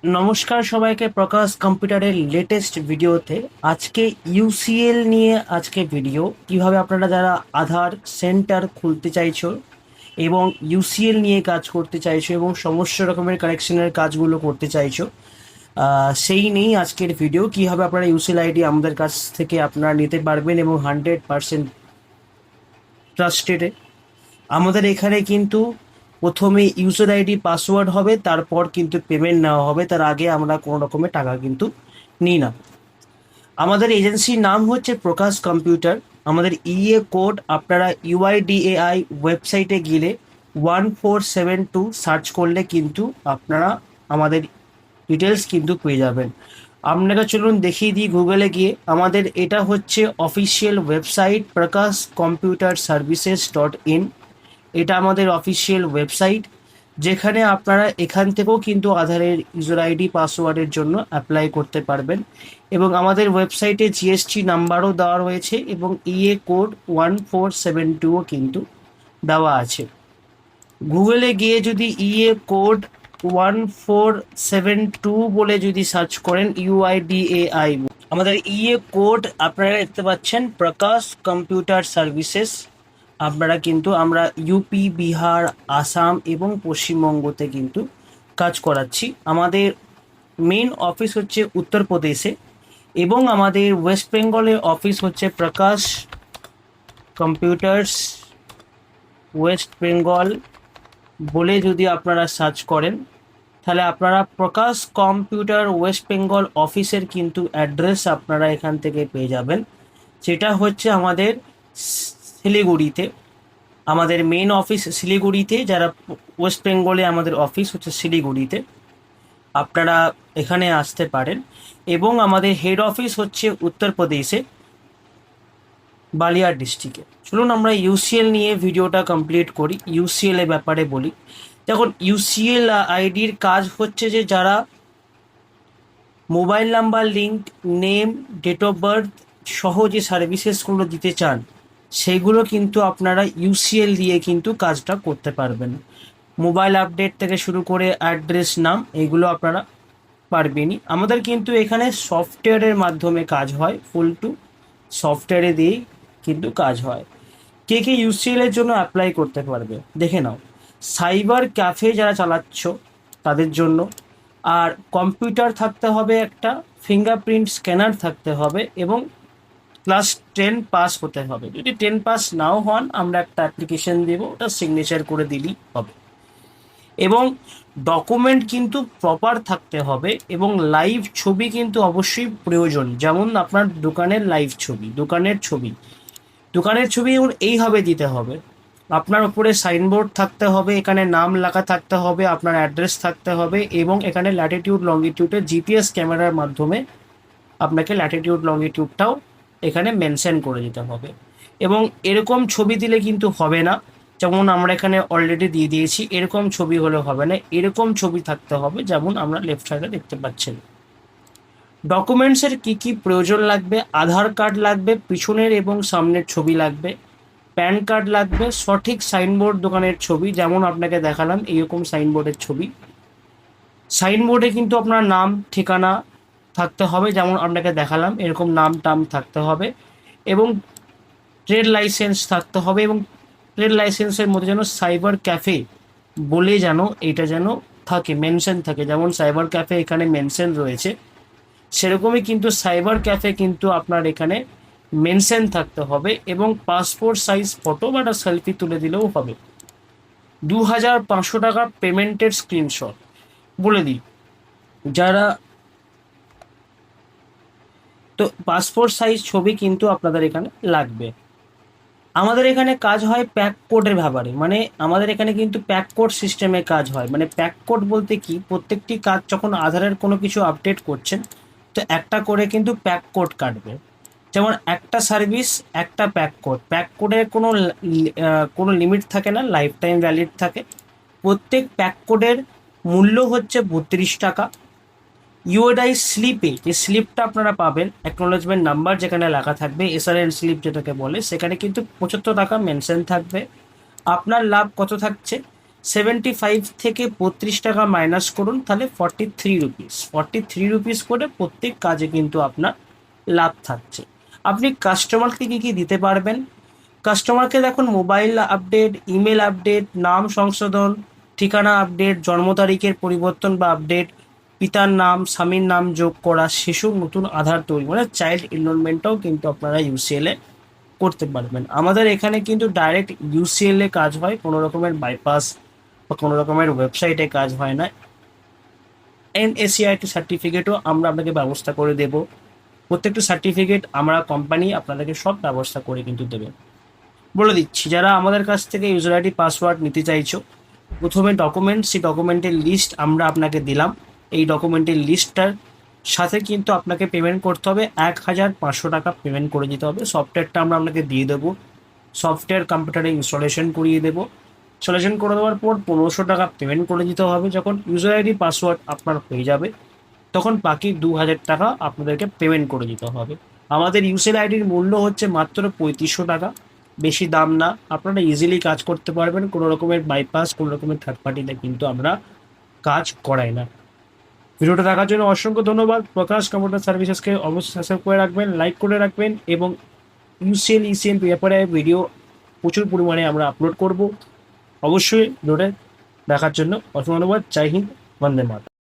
নমস্কার সবাইকে, প্রকাশ কম্পিউটারের লেটেস্ট ভিডিওতে আজকে ইউসিএল নিয়ে ভিডিও কিভাবে আপনারা যারা আধার সেন্টার খুলতে চাইছো এবং ইউসিএল নিয়ে কাজ করতে চাইছো এবং সমস্ত রকমের কারেকশনের কাজগুলো করতে চাইছো, সেই নিয়েই আজকের ভিডিও। কিভাবে আপনারা ইউসিএল আইডি আমাদের কাছ থেকে আপনারা নিতে পারবেন এবং 100% ট্রাস্টেড। আমাদের এখানে কিন্তু প্রথমে ইউজার আইডি পাসওয়ার্ড হবে, তারপর কিন্তু পেমেন্ট নেওয়া হবে। তার আগে আমরা কোনো রকমের টাকা কিন্তু নিই না। আমাদের এজেন্সির নাম হচ্ছে প্রকাশ কম্পিউটার। আমাদের কোড আপনারা ইউআইডিএআই ওয়েবসাইটে গেলে 1472 সার্চ করলে কিন্তু আপনারা আমাদের ডিটেলস কিন্তু পেয়ে যাবেন। আপনাকে চলুন দেখিয়ে দিই গুগলে গিয়ে। আমাদের এটা হচ্ছে অফিসিয়াল ওয়েবসাইট প্রকাশ কম্পিউটার সার্ভিসেস.in। এটা আমাদের অফিসিয়াল ওয়েবসাইট, যেখানে আপনারা এখান থেকেও কিন্তু আধারের ইউজার আইডি পাসওয়ার্ডের জন্য অ্যাপ্লাই করতে পারবেন। এবং আমাদের ওয়েবসাইটে জিএসটি নাম্বারও দেওয়া রয়েছে এবং কোড 1472ও কিন্তু দেওয়া আছে। গুগলে গিয়ে যদি কোড 1472 বলে যদি সার্চ করেন, ইউআইডিএআই, আমাদের কোড আপনারা দেখতে পাচ্ছেন প্রকাশ কম্পিউটার সার্ভিসেস। আপনারা কিন্তু আমরা ইউপি, বিহার, আসাম এবং পশ্চিমবঙ্গতে কিন্তু কাজ করাচ্ছি। আমাদের মেন অফিস হচ্ছে উত্তরপ্রদেশে এবং আমাদের ওয়েস্ট বেঙ্গলের অফিস হচ্ছে প্রকাশ কম্পিউটার্স ওয়েস্ট বেঙ্গল বলে যদি আপনারা সার্চ করেন, তাহলে আপনারা প্রকাশ কম্পিউটার ওয়েস্ট বেঙ্গল অফিসের কিন্তু অ্যাড্রেস আপনারা এখান থেকে পেয়ে যাবেন, যেটা হচ্ছে আমাদের শিলিগুড়িতে। আমাদের মেন অফিস শিলিগুড়িতে, যারা ওয়েস্ট বেঙ্গলে আমাদের অফিস হচ্ছে শিলিগুড়িতে। আপনারা এখানে আসতে পারেন। এবং আমাদের হেড অফিস হচ্ছে উত্তরপ্রদেশে, বালিয়া ডিস্ট্রিক্টে। চলুন আমরা ইউসিএল নিয়ে ভিডিওটা কমপ্লিট করি। ইউসিএল এর ব্যাপারে বলি। দেখুন, ইউসিএল আইডির কাজ হচ্ছে যে যারা mobile number link, name, date of birth সহ যে সার্ভিসেসগুলো দিতে চান, সেইগুলো কিন্তু আপনারা ইউসিএল দিয়ে কিন্তু কাজটা করতে পারবেন। মোবাইল আপডেট থেকে শুরু করে অ্যাড্রেস, নাম, এগুলো আপনারা পারবেনই। আমাদের কিন্তু এখানে সফটওয়্যারের মাধ্যমে কাজ হয়, ফুল টু সফটওয়্যারে দিয়েই কিন্তু কাজ হয়। কে কে ইউসিএল এর জন্য অ্যাপ্লাই করতে পারবে দেখে নাও। সাইবার ক্যাফে যারা চালাচ্ছ তাদের জন্য, আর কম্পিউটার থাকতে হবে একটা, ফিঙ্গারপ্রিন্ট স্ক্যানার থাকতে হবে এবং ক্লাস 10 পাস হতে হবে। যদি 10 পাস নাও হন, আমরা একটা অ্যাপ্লিকেশন দেবো, ওটা সিগনেচার করে দিলেই হবে। এবং ডকুমেন্ট কিন্তু প্রপার থাকতে হবে এবং লাইভ ছবি কিন্তু অবশ্যই প্রয়োজন। যেমন আপনার দোকানের লাইভ ছবি, দোকানের ছবি এইভাবে দিতে হবে। আপনার উপরে সাইনবোর্ড থাকতে হবে, এখানে নাম লেখা থাকতে হবে, আপনার অ্যাড্রেস থাকতে হবে এবং এখানে ল্যাটিটিউড লঙ্গিটিউডে জিপিএস ক্যামেরার মাধ্যমে আপনাকে ল্যাটিটিউড লঙ্গিটিউডটাও এখানে মেনশন করে দিতে হবে। এবং এরকম ছবি দিলে কিন্তু হবে না, যেমন আমরা এখানে অলরেডি দিয়ে দিয়েছি। এরকম ছবি হলে হবে না, এরকম ছবি থাকতে হবে, যেমন আমরা লেফট সাইডে দেখতে পাচ্ছেন। ডকুমেন্টসের কি কি প্রয়োজন লাগবে: আধার কার্ড লাগবে, পিছনের এবং সামনের ছবি লাগবে, প্যান কার্ড লাগবে, সঠিক সাইনবোর্ড দোকানের ছবি, যেমন আপনাকে দেখালাম এইরকম সাইনবোর্ডের ছবি। সাইনবোর্ডে কিন্তু আপনার নাম, ঠিকানা থাকতে হবে, যেমন আপনাকে দেখালাম এরকম নাম টাম থাকতে হবে। এবং ট্রেড লাইসেন্স থাকতে হবে এবং ট্রেড লাইসেন্সের মধ্যে যেন সাইবার ক্যাফে বলে যেন এটা যেন থাকে, মেনশন থাকে। যেমন সাইবার ক্যাফে এখানে মেনশন রয়েছে, সেরকমই কিন্তু সাইবার ক্যাফে কিন্তু আপনার এখানে মেনশন থাকতে হবে। এবং পাসপোর্ট সাইজ ফটো বা একটা সেলফি তুলে দিলেও হবে। 2500 টাকা পেমেন্টের স্ক্রিনশট বলে দিই যারা। তো পাসপোর্ট সাইজ ছবি কিন্তু আপনাদের এখানে লাগবে। আমাদের এখানে কাজ হয় প্যাক কোডের ব্যাপারে, মানে আমাদের এখানে কিন্তু প্যাক কোড সিস্টেমে কাজ হয়। মানে প্যাক কোড বলতে কি, প্রত্যেকটি কাজ যখন আধারের কোনো কিছু আপডেট করছেন, তো একটা করে কিন্তু প্যাক কোড কাটবে। যেমন একটা সার্ভিস একটা প্যাক কোড, প্যাক কোডের কোনো লিমিট থাকে না, লাইফ টাইম ভ্যালিড থাকে। প্রত্যেক প্যাক কোডের মূল্য হচ্ছে 32 টাকা। ইউআইডি স্লিপে, যে স্লিপটা আপনারা পাবেন, অ্যাকনোলেজমেন্ট নাম্বার যেখানে লেখা থাকবে, এসআরএন স্লিপ যেটাকে বলে, সেখানে কিন্তু 75 টাকা মেনশন থাকবে। আপনার লাভ কত থাকছে, 75 থেকে 32 টাকা মাইনাস করুন, তাহলে 43 রুপিস। 43 রুপিস করে প্রত্যেক কাজে কিন্তু আপনার লাভ থাকছে। আপনি কাস্টমারকে কী কী দিতে পারবেন? কাস্টমারকে দেখুন মোবাইল আপডেট, ইমেল আপডেট, নাম সংশোধন, ঠিকানা আপডেট, জন্ম তারিখের পরিবর্তন বা আপডেট, পিতার নাম, স্বামীর নাম যোগ করা, শিশুর নতুন আধার তৈরি, মানে চাইল্ড এনরোলমেন্টটাও কিন্তু আপনারা ইউসিএল এ করতে পারবেন। আমাদের এখানে কিন্তু ডাইরেক্ট ইউসিএল এ কাজ হয়, কোনো রকমের বাইপাস বা কোনো রকমের ওয়েবসাইটে কাজ হয় না। এনএসিআইটি সার্টিফিকেটও আমরা আপনাকে ব্যবস্থা করে দেব। প্রত্যেকটা সার্টিফিকেট আমরা কোম্পানি আপনাদেরকে সব ব্যবস্থা করে কিন্তু দেবে। বলে দিচ্ছি, যারা আমাদের কাছ থেকে ইউজার আইডি পাসওয়ার্ড নিতে চাইছো, প্রথমে ডকুমেন্ট, সেই ডকুমেন্টের লিস্ট আমরা আপনাকে দিলাম। এই ডকুমেন্টের লিস্টটার সাথে কিন্তু আপনাকে পেমেন্ট করতে হবে 1500 টাকা পেমেন্ট করে দিতে হবে। সফটওয়্যারটা আমরা আপনাকে দিয়ে দেবো, সফটওয়্যার কম্পিউটারে ইনস্টলেশন করিয়ে দেবো। ইনস্টলেশন করে দেওয়ার পর 1500 টাকা পেমেন্ট করে দিতে হবে। যখন ইউজার আইডি পাসওয়ার্ড আপনার হয়ে যাবে, তখন বাকি 2000 টাকা আপনাদেরকে পেমেন্ট করে দিতে হবে। আমাদের ইউসিএল আইডির মূল্য হচ্ছে মাত্র 3500 টাকা, বেশি দাম না। আপনারা ইজিলি কাজ করতে পারবেন, কোনো রকমের বাইপাস, কোনো রকমের থার্ড পার্টিতে কিন্তু আমরা কাজ করাই না। ভিডিওটা দেখার জন্য অসংখ্য ধন্যবাদ। প্রকাশ কম্পিউটার সার্ভিসেসকে অবশ্যই সাবস্ক্রাইব করে রাখবেন, লাইক করে রাখবেন, এবং ইউসিএল ইসিএম ব্যাপারে ভিডিও প্রচুর পরিমাণে আমরা আপলোড করব। অবশ্যই ভিডিওটা দেখার জন্য অসংখ্য ধন্যবাদ। জয় হিন্দ, বন্দে মাতরম।